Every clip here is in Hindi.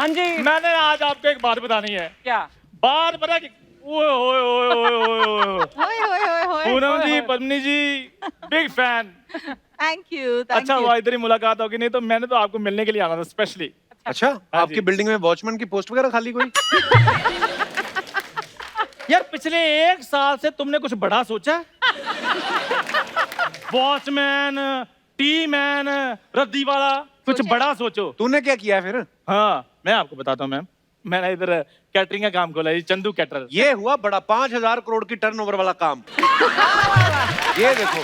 हाँ जी। मैंने आज आपको एक बात बतानी है। क्या बात पता कि ओए ओए ओए ओए ओए ओए पूनम जी, पद्मिनी जी, बिग फैन। Thank you. अच्छा हुआ इधर ही मुलाकात होगी, नहीं तो मैंने तो आपको मिलने के लिए आना था स्पेशली। अच्छा, हाँ आपकी जी। बिल्डिंग में वॉचमैन की पोस्ट वगैरह खाली कोई? यार पिछले 1 साल से तुमने कुछ बड़ा सोचा? वॉचमैन, टी मैन, रद्दी वाला, कुछ बड़ा सोचो। तूने क्या किया है फिर? हाँ मैं आपको बताता हूँ मैम, मैंने इधर कैटरिंग का काम खोला है, चंदू कैटरर। ये हुआ बड़ा 5,000 करोड़ की टर्नओवर वाला काम। ये देखो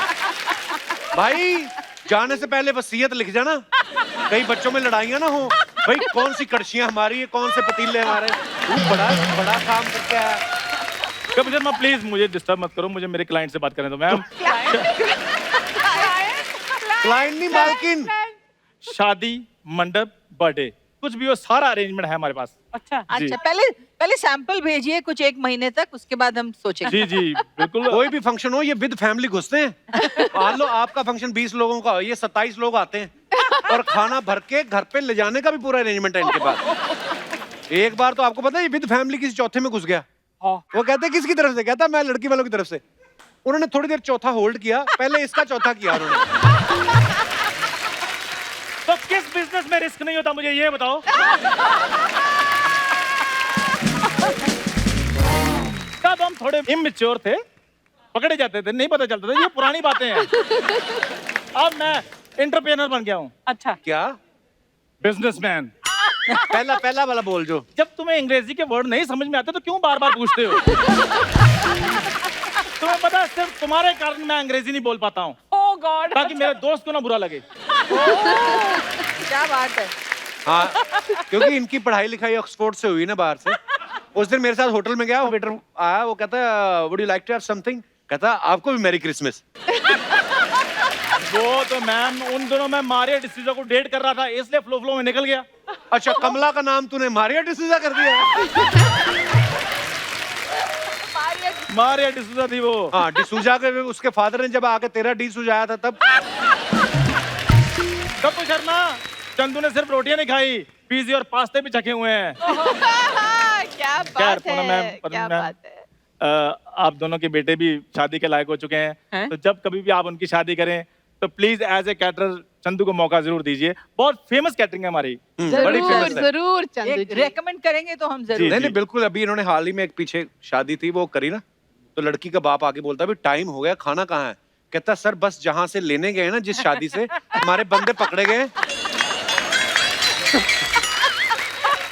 भाई, जाने से पहले वसीयत लिख जाना, कई बच्चों में लड़ाइयां ना हो। भाई कौन सी कड़छियां हमारी है, कौन से पतीले हमारे। तू बड़ा बड़ा काम करके आया। कब शर्मा प्लीज मुझे डिस्टर्ब मत करो, मुझे मेरे क्लाइंट से बात करने दो मैम। क्लाइंट नहीं, मालकिन। शादी, मंडप, बर्थडे, कुछ भी हो सारा अरेंजमेंट है हमारे पास। अच्छा जी। अच्छा, पहले सैंपल भेजिए कुछ 1 महीने तक, उसके बाद हम सोचेंगे। जी जी बिल्कुल। कोई भी फंक्शन हो, ये विद फैमिली घुसते हैं। मान लो आपका फंक्शन 20 लोगों का हो, ये 27 लोग आते हैं और खाना भर के घर पे ले जाने का भी पूरा अरेंजमेंट है इनके पास। एक बार तो आपको पता है, विद फैमिली किसी चौथे में घुस गया। वो कहते हैं किसकी तरफ से? कहता मैं लड़की वालों की तरफ से। उन्होंने थोड़ी देर चौथा होल्ड किया, पहले इसका चौथा किया उन्होंने। तो किस बिजनेस में रिस्क नहीं होता मुझे ये बताओ। तब हम थोड़े इमेच्योर थे, पकड़े जाते थे, नहीं पता चलता था, ये पुरानी बातें हैं। अब मैं एंटरप्रेन्योर बन गया हूँ। अच्छा क्या? बिजनेसमैन। पहला वाला बोल जो। जब तुम्हें अंग्रेजी के वर्ड नहीं समझ में आते तो क्यों बार बार पूछते हो? तुम्हें पता है सिर्फ तुम्हारे कारण मैं अंग्रेजी नहीं बोल पाता हूँ, ओह गॉड। ताकि मेरे दोस्त को ना बुरा लगे। क्या बात है। हाँ, क्योंकि इनकी पढ़ाई लिखाई ऑक्सफोर्ड से हुई ना, बाहर से। उस दिन मेरे साथ होटल में गया, वेटर आया, वो कहता would you like to have something? कहता आपको भी मैरी क्रिसमस। वो तो मैम उन दोनों में मारिया डिसूजा को डेट कर रहा था, इसलिए फ्लो में निकल गया। अच्छा, कमला का नाम तूने मारिया डिसूजा कर दिया? मारिया डिसूजा थी वो। हाँ, डिसूजा के उसके फादर ने जब आके तेरा डी सुझाया था तब। कब शर्मा, चंदू ने सिर्फ रोटियां नहीं खाई, पिज़्ज़ा और पास्ते भी चखे हुए हैं। क्या खैर, बात पूनम है, मैम, क्या पद्मिनी मैम, बात है। आप दोनों के बेटे भी शादी के लायक हो चुके हैं, तो जब कभी भी आप उनकी शादी करें तो please as a caterer Chandu को मौका जरूर दीजिए। बहुत फेमस कैटरिंग है हमारी, बड़ी फेमस है। जरूर चंदू जी। रेकमेंड करेंगे तो हम जरूर। नहीं बिल्कुल। अभी इन्होंने हाल ही में एक पीछे शादी थी, वो करी ना, तो लड़की का बाप आके बोलता, अभी टाइम हो गया, खाना कहाँ है? कहता सर बस जहां से लेने गए ना, जिस शादी से, हमारे बंदे पकड़े गए।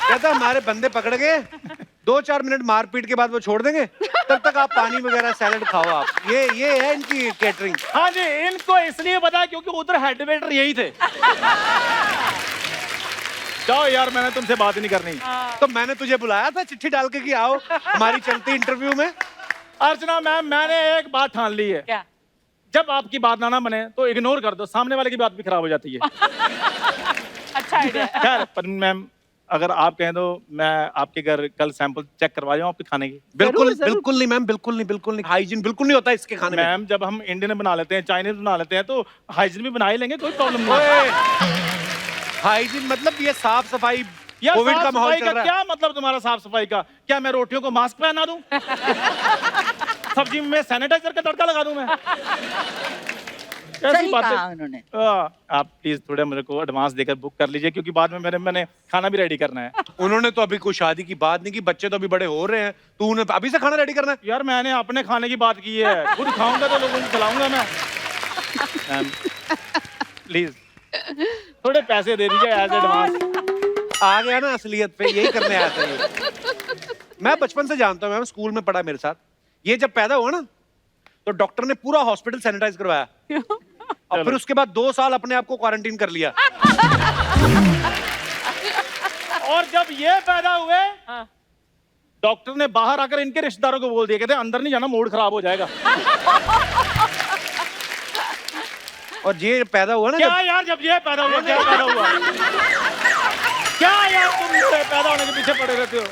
कहता हमारे बंदे पकड़ गए, 2-4 मिनट मारपीट के बाद वो छोड़ देंगे, तब तक आप पानी वगैरह सैलेड खाओ आप। ये है इनकी कैटरिंग। हाँ जी, इनको इसलिए पता है क्योंकि उधर हेड वेटर यही थे। जाओ यार, मैंने तुमसे बात ही नहीं करनी। तो मैंने तुझे बुलाया था चिट्ठी डाल के कि आओ हमारी चलती इंटरव्यू में। अर्चना मैम, मैंने एक बात ठान ली है। क्या? जब आपकी बात ना बने तो इग्नोर कर दो, सामने वाले की बात भी खराब हो जाती है। अच्छा आइडिया। खैर पद्मिनी मैम, अगर आप कहें तो मैं आपके घर कल सैंपल चेक करवा जाऊं आपके खाने की। बिल्कुल बिल्कुल नहीं मैम, बिल्कुल नहीं। हाइजीन बिल्कुल नहीं होता इसके खाने में। मैम, जब हम इंडियन बना लेते हैं, चाइनीज बना लेते हैं, तो हाइजीन भी बना ही लेंगे, कोई प्रॉब्लम नहीं। हाइजीन मतलब ये साफ सफाई, यार कोविड का साफ माहौल सफाई चल का रहा है। क्या मतलब तुम्हारा साफ सफाई का? क्या मैं रोटियों को मास्क पहना दूं? सब्जी में सैनिटाइजर का तड़का लगा दूं मैं? सही कहा उन्होंने। आप प्लीज थोड़ा मेरे को एडवांस देकर बुक कर लीजिए, क्योंकि बाद में मैंने खाना भी रेडी करना है। उन्होंने तो अभी कोई शादी की बात नहीं की, बच्चे तो अभी बड़े हो रहे हैं, तू उन्हें अभी से खाना रेडी करना है? यार मैंने अपने खाने की बात की है, खुद खाऊंगा तो लोगों को खिलाऊंगा मैं। मैम प्लीज थोड़े पैसे दे दीजिए एज एडवांस। आ गया ना असलियत पे, यही करने आया था ये। मैं बचपन से जानता हूँ, मैम स्कूल में पढ़ा मेरे साथ। ये जब पैदा हुआ ना, तो डॉक्टर ने पूरा हॉस्पिटल सैनिटाइज करवाया, और फिर उसके बाद 2 साल अपने आप को क्वारंटीन कर लिया। और जब ये पैदा हुए, डॉक्टर ने बाहर आकर इनके रिश्तेदारों को बोल दिया, कहते अंदर नहीं जाना, मूड खराब हो जाएगा। और ये पैदा हुआ ना, क्या यार, जब ये पैदा हुआ, क्या पैदा हुआ? क्या यार तुम मेरे पैदा होने के पीछे पड़े रहते हो?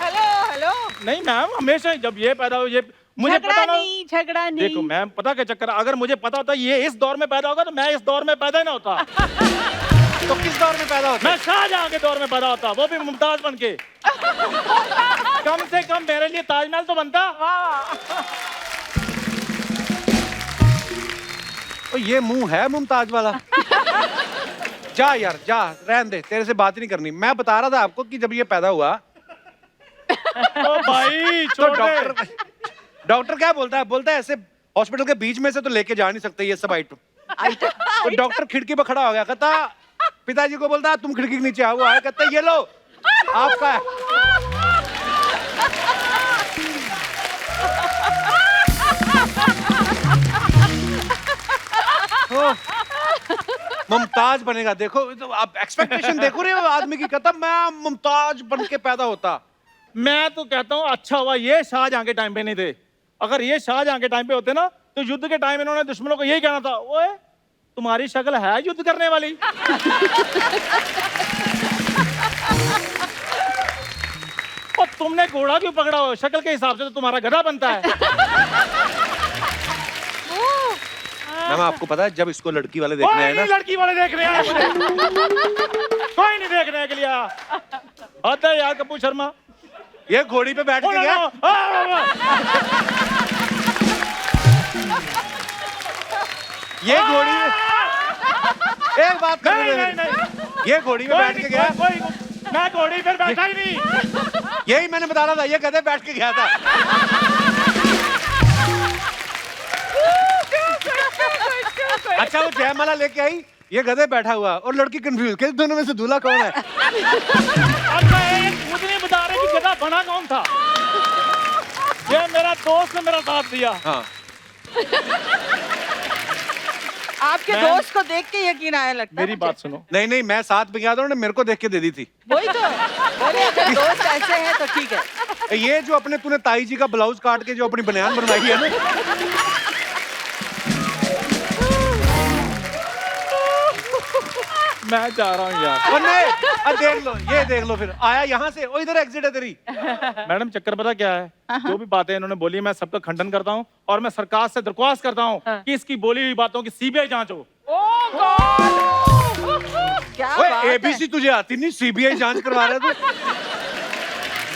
हेलो नहीं मैम, हमेशा जब ये पैदा हो, ये मुझे पता ना। झगड़ा नहीं। देखो मैम, पता क्या चक्कर, अगर मुझे पता होता ये इस दौर में पैदा होगा तो मैं इस दौर में पैदा ही ना होता। तो किस दौर में पैदा होता मैं है? शाहजहां के दौर में पैदा होता, वो भी मुमताज बन के। कम से कम मेरे लिए ताजमहल तो बनता। तो ये मुंह है मुमताज वाला। जा यार जा, रहने दे, तेरे से बात ही नहीं करनी। मैं बता रहा था आपको कि जब ये पैदा हुआ ओ भाई तो छोड़ दे। डॉक्टर क्या बोलता है? बोलता है ऐसे हॉस्पिटल के बीच में से तो लेके जा नहीं सकते ये सब आइटम। तो डॉक्टर खिड़की पे खड़ा हो गया, कहता पिताजी को बोलता तुम खिड़की के नीचे आओ। आए, कहता ये लो आपका है। मुमताज बनेगा। देखो तो आप एक्सपेक्टेशन देखो रहे हो आदमी की। कहता मैं मुमताज बन के पैदा होता। मैं तो कहता हूँ अच्छा हुआ ये शाहजहां के टाइम पे नहीं थे। अगर ये शाहजहां के टाइम पे होते ना तो युद्ध के टाइम इन्होंने दुश्मनों को यही कहना था, ओए तुम्हारी शक्ल है युद्ध करने वाली। और तुमने घोड़ा क्यों पकड़ा हो? शक्ल के हिसाब से तो तुम्हारा गधा बनता है। मैम आपको पता है जब इसको लड़की वाले देखने आए ना, लड़की वाले देखने आए मुझे। कोई नहीं देखने के लिए आया। आता है यार कपूर शर्मा। ये घोड़ी पे बैठ के गया। ये घोड़ी एक बात कर नहीं। ये घोड़ी पे बैठ के गया। मैं घोड़ी पर बैठा ही नहीं। यही मैंने बता रहा था, ये गधे बैठ के गया था। अच्छा वो जयमाला लेके आई, ये गधे बैठा हुआ और लड़की कंफ्यूज कि दोनों में से दूल्हा कौन है। और मैं खुद नहीं बता रहे कि गधा बना कौन था। ये मेरा दोस्त ने मेरा साथ दिया। हाँ आपके दोस्त को देख के यकीन आया लगता है। मेरी बात सुनो। नहीं नहीं, मैं साथ में गया था, उन्होंने मेरे को देख के दे दी थी। वही तो बोले अगर दोस्त ऐसे हैं तो ठीक है। ये जो अपने तूने ताई जी का ब्लाउज काट के जो अपनी बनियान बनवाई है ना, मैं जा रहा हूँ यार। और नहीं, अब देख लो, ये देख लो, फिर आया यहाँ से। ओ इधर एग्जिट है तेरी। मैडम चक्कर पता क्या है? जो भी बातें इन्होंने बोली मैं सबका खंडन करता हूँ और मैं सरकार से दरख्वास्त करता हूँ कि इसकी बोली हुई बातों की सीबीआई जांच हो। क्या बात है? एबीसी तुझे आती नहीं, सीबीआई जांच करवा रहे थे।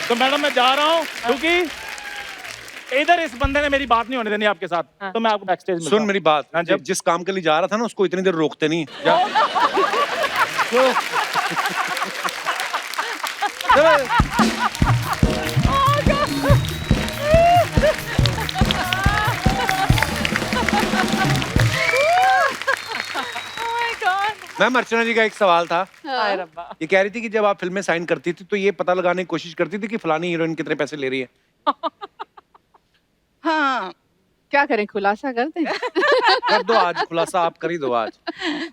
तो मैडम मैं जा रहा हूँ क्योंकि इधर इस बंदे ने मेरी बात नहीं होने देनी आपके साथ। तो मैं आपको बैकस्टेज में सुन मेरी बात, हाँ, जब जिस काम के लिए जा रहा था ना उसको इतनी देर रोकते नहीं। जा। मैम अर्चना जी का एक सवाल था। हाय रब्बा। ये कह रही थी कि जब आप फिल्में साइन करती थी तो ये पता लगाने की कोशिश करती थी कि फलानी हीरोइन कितने पैसे ले रही है। हाँ क्या करें, खुलासा कर दें? कर दो आज, खुलासा आप कर ही दो आज।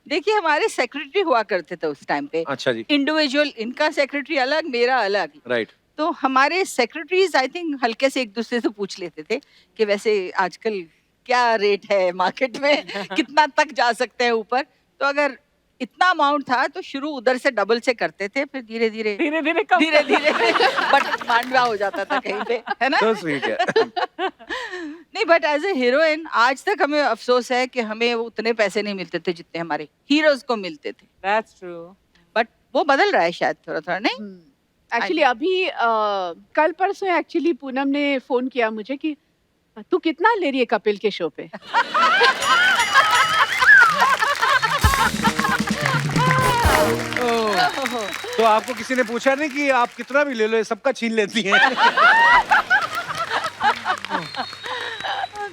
देखिए हमारे सेक्रेटरी हुआ करते थे उस टाइम पे। अच्छा जी। इंडिविजुअल, इनका सेक्रेटरी अलग, मेरा अलग। राइट। तो हमारे सेक्रेटरीज आई थिंक हल्के से एक दूसरे से पूछ लेते थे कि वैसे आजकल क्या रेट है मार्केट में, कितना तक जा सकते हैं ऊपर। तो अगर इतना अमाउंट था तो शुरू उधर से डबल से करते थे, फिर धीरे धीरे बट मांडवा हो जाता था कहीं पे, है ना? तो स्वीट है। नहीं बट एज ए हीरोइन आज तक हमें अफसोस है कि हमें उतने पैसे नहीं मिलते थे जितने हमारे हीरोज को मिलते थे। That's true. बट वो बदल रहा है शायद थोड़ा थोड़ा, नहीं? एक्चुअली अभी कल परसों एक्चुअली पूनम ने फोन किया मुझे कि तू कितना ले रही है कपिल के शो पे। तो आपको किसी ने पूछा नहीं कि आप कितना भी ले लो, ये सबका छीन लेती हैं?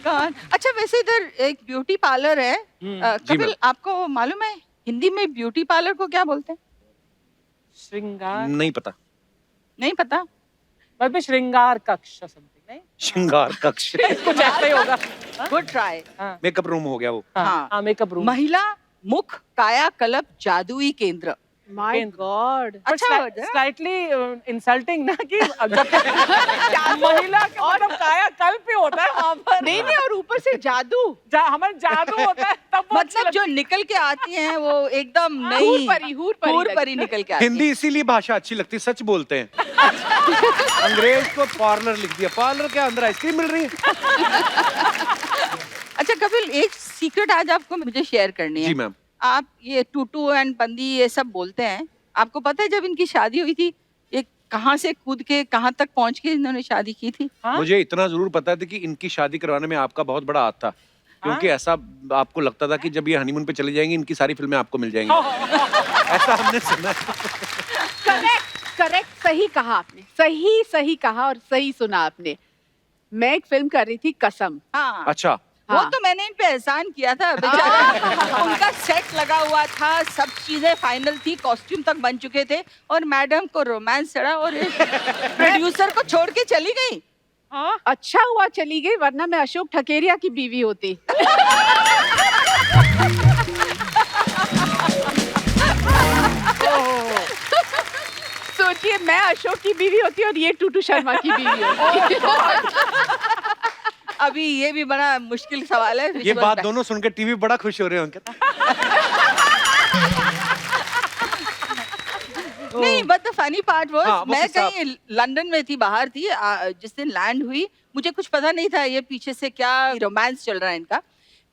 God. अच्छा वैसे इधर एक ब्यूटी पार्लर है, कपिल आपको मालूम है हिंदी में ब्यूटी पार्लर को क्या बोलते हैं? श्रृंगार नहीं पता। नहीं पता? मतलब श्रृंगार कक्ष समथिंग, नहीं? श्रृंगार कक्ष। कुछ ऐसा ही होगा। Good try. मेकअप रूम हो गया वो। हाँ मेकअप रूम। महिला मुख कायाकल्प जादुई केंद्र। My God. अच्छा word है। स्लाइटली इंसल्टिंग ना कि महिला का मतलब कायाकल्प ही होता है वहाँ पर। नहीं नहीं, और ऊपर से जादू, हमारे जादू होता है तब वो मतलब जो निकल के आती हैं वो एकदम नई हूर परी निकल के आती हिंदी इसीलिए भाषा अच्छी लगती है, सच बोलते हैं। अंग्रेज को पार्लर लिख दिया, पार्लर के अंदर आइसक्रीम मिल रही है। अच्छा कपिल एक सीक्रेट आज आपको मुझे शेयर करनी है। जी मैम। आप ये टूटू एंड बंदी ये सब बोलते हैं, आपको पता है जब इनकी शादी हुई थी ये कहाँ से कूद के कहाँ तक पहुंच के इन्होंने शादी की थी? हाँ? मुझे इतना जरूर पता था कि इनकी शादी करवाने में आपका बहुत बड़ा हाथ था, क्योंकि ऐसा आपको लगता था कि जब ये हनीमून पे चली जाएंगी इनकी सारी फिल्में आपको मिल जाएंगी। ऐसा हमने सुना। करेक्ट करेक्ट, सही कहा आपने, सही कहा और सही सुना आपने। मैं एक फिल्म कर रही थी कसम। हाँ अच्छा, वो हाँ। तो मैंने इन पे एहसान किया था बेचारा। उनका सेट लगा हुआ था, सब चीजें फाइनल थी, कॉस्ट्यूम तक बन चुके थे और मैडम को रोमांस चढ़ा और प्रोड्यूसर को छोड़ के चली गई। हाँ? अच्छा हुआ चली गई, वरना मैं अशोक ठकेरिया की बीवी होती। सोचिए, मैं अशोक की बीवी होती और ये टूटू शर्मा की बीवी होती। अभी ये भी बड़ा मुश्किल सवाल है। ये बात दोनों सुन के टीवी बड़ा खुश हो रहे हैं अंकित। नहीं, but the funny part was हाँ, वो मैं किस्सा- कहीं लंदन में थी, बाहर थी, जिस दिन लैंड हुई मुझे कुछ पता नहीं था ये पीछे से क्या रोमांस चल रहा है इनका।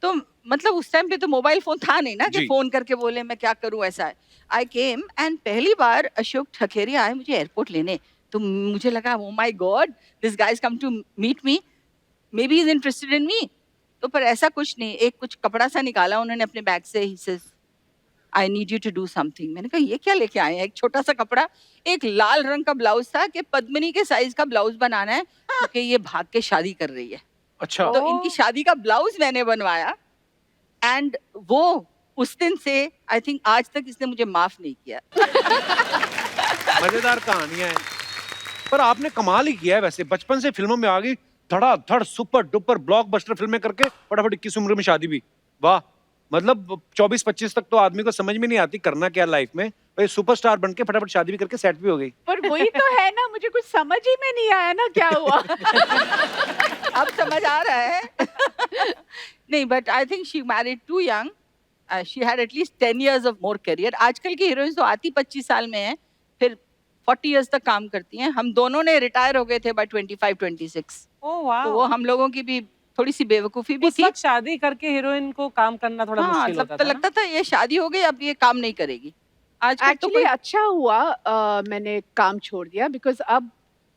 तो मतलब उस टाइम पे तो मोबाइल फोन था नहीं ना कि जी। फोन करके बोले मैं क्या करूं, ऐसा है। आई केम एंड पहली बार अशोक ठकेरिया आए मुझे एयरपोर्ट लेने, तो मुझे लगा oh my God this guy is come to meet me, maybe is interested in me. तो पर ऐसा कुछ नहीं, एक कुछ कपड़ा सा निकाला उन्होंने अपने बैग से, he says I need you to do something. मैंने कहा ये क्या लेके आए हैं? एक छोटा सा कपड़ा, एक लाल रंग का ब्लाउज था कि पद्मिनी के साइज का ब्लाउज बनाना है क्योंकि ये भाग के शादी कर रही है। अच्छा, तो इनकी शादी का ब्लाउज मैंने बनवाया एंड वो उस दिन से आई थिंक आज तक इसने मुझे माफ नहीं किया। मजेदार कहानियां हैं। पर आपने कमाल ही किया है वैसे, बचपन से फिल्मों में आ गई, धड़ाधड़ सुपर डुपर ब्लॉकबस्टर फिल्में करके फटाफट 21 उम्र में शादी भी। वाह, मतलब 24-25 तक तो आदमी को समझ में नहीं आती करना क्या लाइफ में, भाई सुपरस्टार बन के फटाफट शादी भी करके सेट भी हो गई। पर वही तो है ना, मुझे कुछ समझ ही में नहीं आया ना क्या हुआ। अब समझ आ रहा है। नहीं, but I think she married too young, she had at least 10 years of more career. आजकल की हीरोइंस तो आती 25 साल में है, फिर 40 years तक काम करती हैं। हम दोनों ने रिटायर हो गए थे बाय 25-26। ओह वाह, तो वो हम लोगों की भी थोड़ी सी बेवकूफी भी उस थी। वक्त शादी करके हीरोइन को काम करना थोड़ा हाँ, मुश्किल तब होता तो था ना? लगता था ये शादी हो गई अब ये काम नहीं करेगी। आजकल तो एक्चुअली कोई अच्छा हुआ मैंने काम छोड़ दिया, बिकॉज अब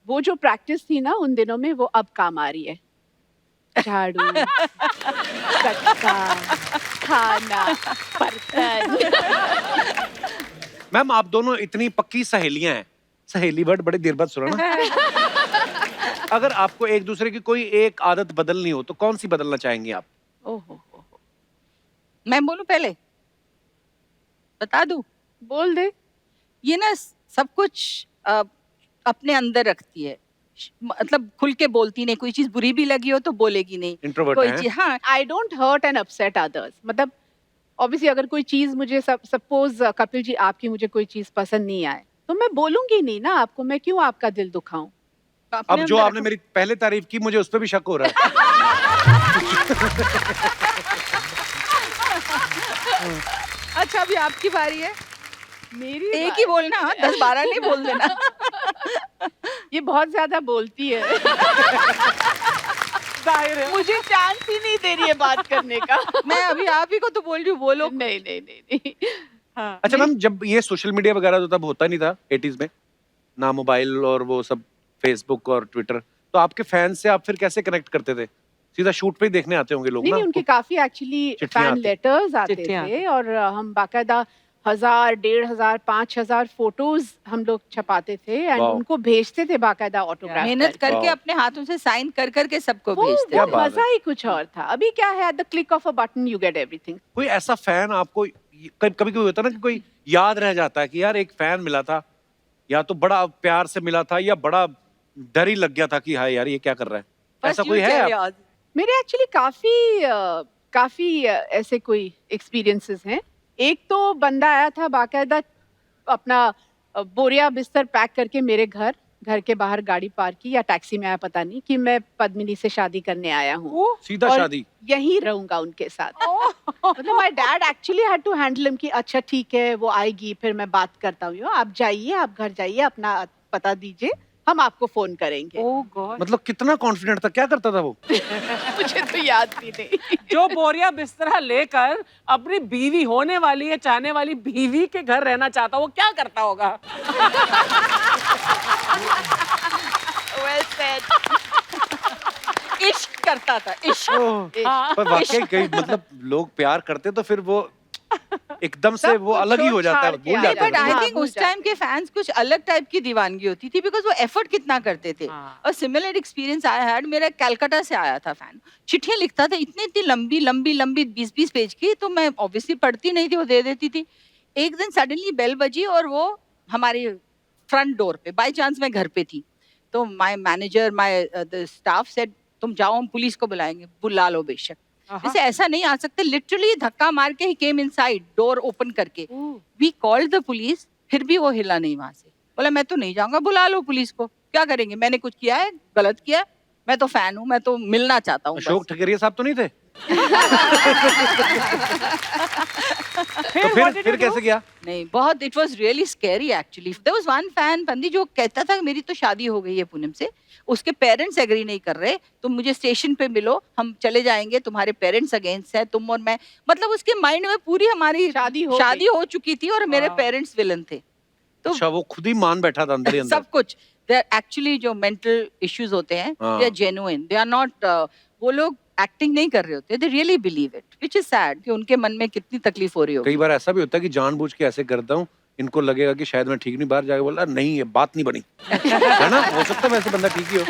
वो जो प्रैक्टिस थी ना उन दिनों में वो अब काम आ रही है। झाड़ू, कटका, खाना, बर्तन। मैम, आप दोनों इतनी पक्की सहेलियां हैं, सहेली वर्ड बड़े देर बाद सुना ना। अगर आपको एक दूसरे की कोई एक आदत बदलनी हो तो कौन सी बदलना चाहेंगी आप? ओहो, मैं बोलूं पहले, बता दूं? बोल दे। ये ना सब कुछ अपने अंदर रखती है, मतलब खुल के बोलती नहीं, कोई चीज बुरी भी लगी हो तो बोलेगी नहीं। इंट्रोवर्ट कोई हैं? चीज, हाँ, I don't hurt and upset others. मतलब ऑब्वियसली अगर कोई चीज मुझे सपोज कपिल जी आपकी मुझे कोई चीज पसंद नहीं आए तो मैं बोलूंगी नहीं ना आपको, मैं क्यों आपका दिल दुखाऊं। तो अपने अब जो अंदर आपने रखो। मेरी पहले तारीफ की मुझे उस पर भी शक हो रहा है। अच्छा, अभी आपकी बारी है, मेरी एक ही बोलना, 10-12 नहीं बोल देना। ये बहुत ज्यादा बोलती है। जाहिर है। मुझे चांस ही नहीं दे रही है बात करने का। मैं अभी आप ही को तो बोल रही हूँ, बोलो। नहीं नहीं नहीं नहीं। हाँ। अच्छा मैम, जब ये सोशल मीडिया वगैरह तो तब होता नहीं था 80s में, ना मोबाइल और वो सब फेसबुक और ट्विटर, तो आपके फैन से आप फिर कैसे कनेक्ट करते थे? सीधा शूट पे ही देखने आते होंगे लोग नहीं ना? नहीं, उनके काफी एक्चुअली चिट्ठियाँ फैन आती। लेटर्स आते चिट्ठियाँ थे और हम बाकायदा 1000, 1500, 5000 फोटोज हम लोग छपाते थे एंड वाओ। उनको भेजते थे बाकायदा ऑटोग्राफ। मेहनत करके वाह। अपने हाथों से साइन कर करके सबको वो भेजते क्या थे। बात है। मजा ही कुछ और था। अभी क्या है, at the click of a button you get everything. कोई ऐसा फैन आपको कभी कभी होता ना कि कोई याद रह जाता है कि यार एक फैन मिला था, या तो बड़ा प्यार से मिला था या बड़ा डर ही लग गया था कि हाँ यार ये क्या कर रहा है, ऐसा First कोई you है? tell आप- yours. मेरे एक्चुअली काफी ऐसे कोई एक्सपीरियंसेस हैं। एक तो बंदा आया था बाकायदा अपना बोरिया बिस्तर पैक करके मेरे घर के बाहर गाड़ी पार्क की या टैक्सी में आया, पता नहीं, कि मैं पद्मिनी से शादी करने आया हूँ सीधा और शादी? यहीं रहूंगा उनके साथ। मतलब my dad actually had to handle him कि अच्छा ठीक है वो आएगी फिर मैं बात करता हूँ, आप जाइए, आप घर जाइए, अपना पता दीजिए, हम आपको फोन करेंगे। ओह गॉड, मतलब कितना कॉन्फिडेंट था, क्या करता था वो? मुझे तो याद भी नहीं। जो बोरिया बिस्तरा लेकर अपनी बीवी होने वाली या चाहने वाली बीवी के घर रहना चाहता, वो क्या करता होगा? Well said. इश्क करता था, इश्क। हाँ। पर वाकई कई मतलब लोग प्यार करते तो फिर वो एकदम से सब वो कुछ अलग ही हो छोड़ जाता है, छाड़ के भूल आ जाता बट है। आई हाँ, थिंक भूल उस टाइम के फैंस कुछ अलग टाइप की दीवानगी होती थी, बिकॉज वो एफर्ट कितना करते थे। हाँ। और सिमिलर एक्सपीरियंस आई हैड, मेरा कलकत्ता से आया था फैन, चिट्ठियां लिखता था इतनी इतनी लंबी लंबी लंबी 20-20 पेज की, तो मैं ऑब्वियसली पढ़ती नहीं थी, वो दे देती थी। एक दिन सडनली बेल बजी और वो हमारे फ्रंट डोर पे, बाय चांस मैं घर पे थी, तो my manager my the staff said तुम जाओ, हम पुलिस को बुलाएंगे। बुला लो बेशक, जैसे ऐसा नहीं आ सकते, लिटरली धक्का मार के ही केम इनसाइड, डोर ओपन करके। वी कॉल्ड द पुलिस, फिर भी वो हिला नहीं वहां से। बोला मैं तो नहीं जाऊंगा, बुला लो पुलिस को, क्या करेंगे, मैंने कुछ किया है, गलत किया है? मैं तो फैन हूँ, मैं तो मिलना चाहता हूँ अशोक बस। ठकरिया साहब तो नहीं थे? तो what did फिर you कैसे do? किया? नहीं, बहुत it was really scary actually. There was one fan पंदी जो कहता था मेरी तो शादी हो गई है पूनम से, उसके पेरेंट्स एग्री नहीं कर रहे, तुम मुझे स्टेशन पे मिलो, हम चले जाएंगे, तुम्हारे पेरेंट्स अगेंस्ट है, तुम और मैं। मतलब उसके माइंड में पूरी हमारी शादी हो शादी हो चुकी थी और मेरे Wow. पेरेंट्स विलन थे। तो अच्छा, वो खुद ही मान बैठा था अंदर ही अंदर। सब कुछ, दे आर एक्चुअली जो मेंटल इश्यूज होते हैं, हाँ। They are genuine, they are not, वो लोग एक्टिंग नहीं कर रहे होते, they really believe it, which is sad कि उनके मन में कितनी तकलीफ हो रही होगी। कई बार ऐसा भी होता है कि जानबूझ के ऐसे करता हूँ, इनको लगेगा कि शायद मैं ठीक नहीं, बाहर जाके बोला नहीं ये बात नहीं बनी। है ना, हो सकता है वैसे बंदा ठीक ही हो।